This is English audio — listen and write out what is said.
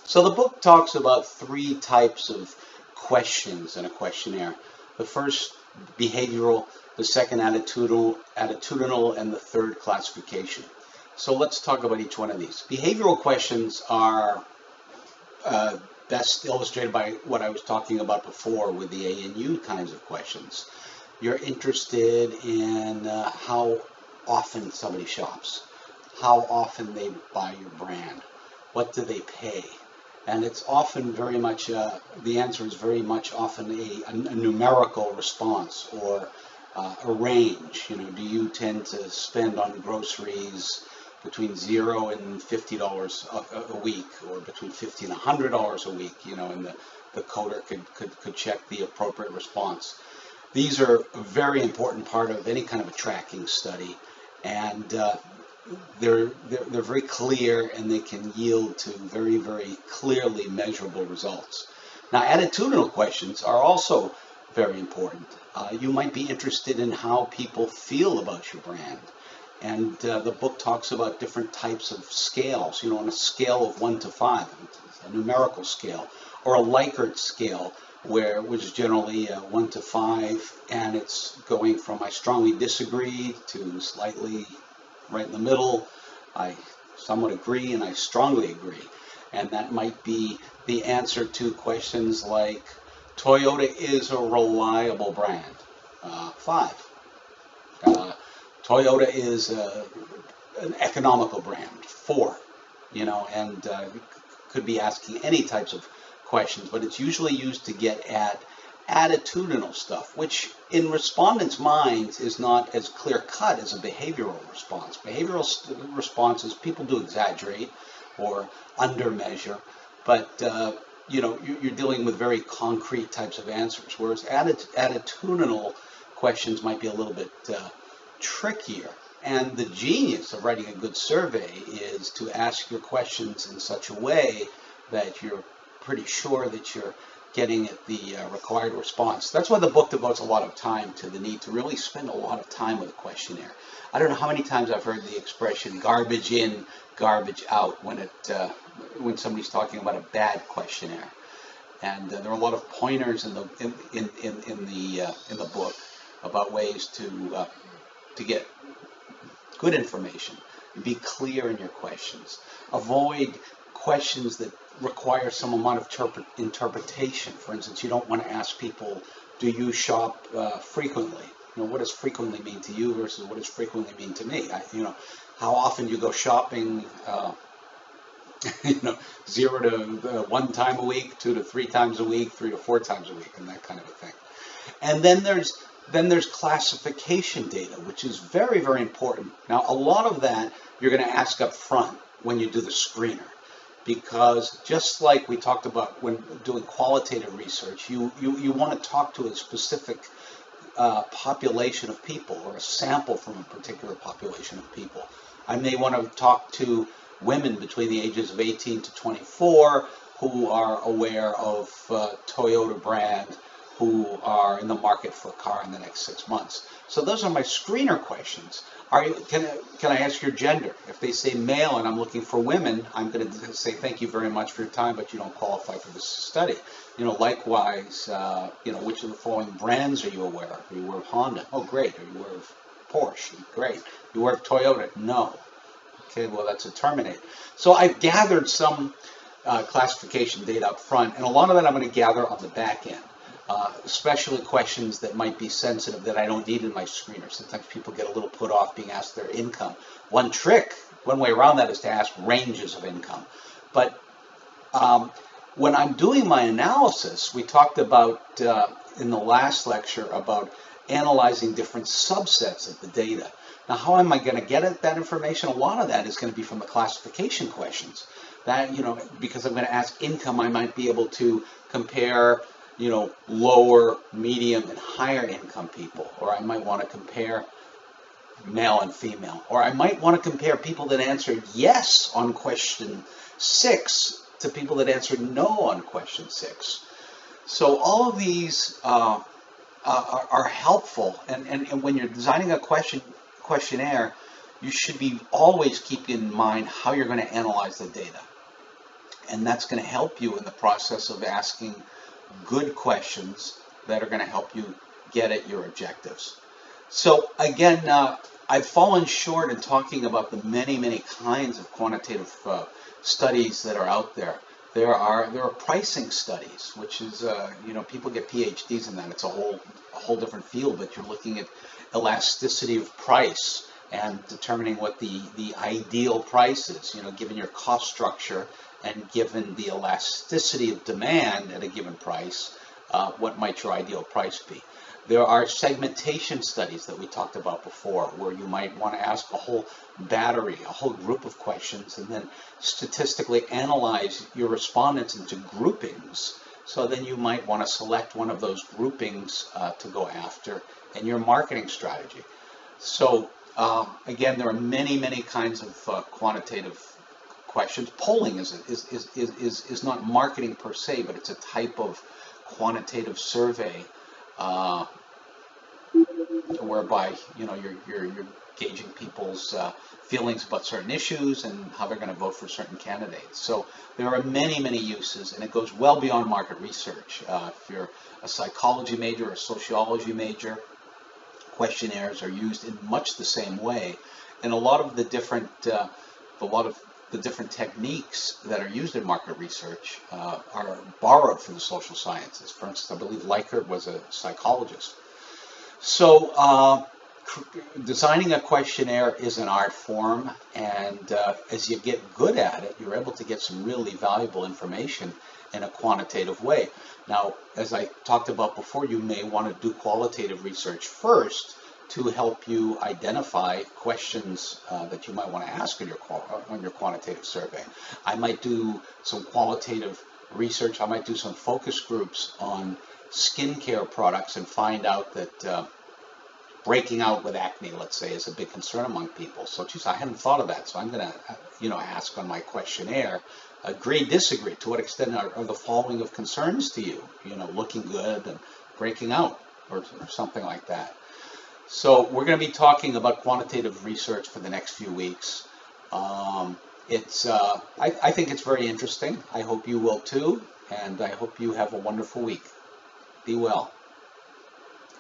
So the book talks about three types of questions in a questionnaire. The first, behavioral; the second, attitudinal, and the third, classification. So let's talk about each one of these. Behavioral questions are best illustrated by what I was talking about before with the A and U kinds of questions. You're interested in how often somebody shops, how often they buy your brand, what do they pay, and it's often very much, the answer is very much often a numerical response, or a range. Do you tend to spend on groceries between $0 and $50 a week, or between $50 and $100 a week? And the coder could check the appropriate response. These are a very important part of any kind of a tracking study, and they're very clear, and they can yield to very, very clearly measurable results. Now, attitudinal questions are also very important. You might be interested in how people feel about your brand. And the book talks about different types of scales, on a scale of 1 to 5, a numerical scale, or a Likert scale, which is generally 1 to 5, and it's going from I strongly disagree to slightly right in the middle, I somewhat agree, and I strongly agree. And that might be the answer to questions like, Toyota is a reliable brand, 5. Toyota is an economical brand, 4. And could be asking any types of questions, but it's usually used to get at attitudinal stuff, which in respondents' minds is not as clear-cut as a behavioral response. Behavioral responses, people do exaggerate or undermeasure, but you're dealing with very concrete types of answers, whereas attitudinal questions might be a little bit trickier. And the genius of writing a good survey is to ask your questions in such a way that you're pretty sure that you're getting at the required response. That's why the book devotes a lot of time to the need to really spend a lot of time with a questionnaire. I don't know how many times I've heard the expression garbage in, garbage out when somebody's talking about a bad questionnaire. And there are a lot of pointers in the book about ways to get good information. Be clear in your questions. Avoid questions that require some amount of interpretation. For instance, you don't want to ask people, do you shop frequently? What does frequently mean to you versus what does frequently mean to me? How often you go shopping, 0 to 1 time a week, 2 to 3 times a week, 3 to 4 times a week, and that kind of a thing. And then there's classification data, which is very, very important. Now, a lot of that you're going to ask up front when you do the screener, because just like we talked about when doing qualitative research, you want to talk to a specific population of people, or a sample from a particular population of people. I may want to talk to women between the ages of 18 to 24 who are aware of Toyota brand, who are in the market for a car in the next 6 months. So those are my screener questions. Can I ask your gender? If they say male and I'm looking for women, I'm going to say thank you very much for your time, but you don't qualify for this study. Likewise, which of the following brands are you aware of? Are you aware of Honda? Oh, great. Are you aware of Porsche? Great. Are you aware of Toyota? No. Okay, well, that's a terminate. So I've gathered some classification data up front, and a lot of that I'm going to gather on the back end. Especially questions that might be sensitive that I don't need in my screener. Sometimes people get a little put off being asked their income. One way around that is to ask ranges of income. But when I'm doing my analysis, we talked about in the last lecture about analyzing different subsets of the data. Now, how am I going to get at that information? A lot of that is going to be from the classification questions. That, because I'm going to ask income, I might be able to compare lower, medium, and higher income people. Or I might want to compare male and female. Or I might want to compare people that answered yes on question 6 to people that answered no on question 6. So all of these are helpful. And when you're designing a questionnaire, you should be always keeping in mind how you're going to analyze the data. And that's going to help you in the process of asking good questions that are going to help you get at your objectives. So again, I've fallen short in talking about the many, many kinds of quantitative studies that are out there. There are pricing studies, which is people get PhDs in that. It's a whole different field, but you're looking at elasticity of price and determining what the ideal price is. Given your cost structure and given the elasticity of demand at a given price, what might your ideal price be? There are segmentation studies that we talked about before, where you might want to ask a whole battery, a whole group of questions, and then statistically analyze your respondents into groupings. So then you might want to select one of those groupings to go after in your marketing strategy. So again, there are many, many kinds of quantitative questions. Polling is not marketing per se, but it's a type of quantitative survey whereby you're gauging people's feelings about certain issues and how they're going to vote for certain candidates. So there are many, many uses, and it goes well beyond market research. If you're a psychology major or a sociology major, questionnaires are used in much the same way, and a lot of the different techniques that are used in market research are borrowed from the social sciences. For instance, I believe Likert was a psychologist. So designing a questionnaire is an art form, and as you get good at it, you're able to get some really valuable information in a quantitative way. Now, as I talked about before, you may want to do qualitative research first to help you identify questions that you might want to ask on your quantitative survey. I might do some qualitative research. I might do some focus groups on skincare products and find out that breaking out with acne, let's say, is a big concern among people. So, geez, I hadn't thought of that. So I'm going to, ask on my questionnaire, agree, disagree. To what extent are the following of concerns to you? Looking good and breaking out, or something like that. So we're going to be talking about quantitative research for the next few weeks. I think it's very interesting. I hope you will too, and I hope you have a wonderful week. Be well.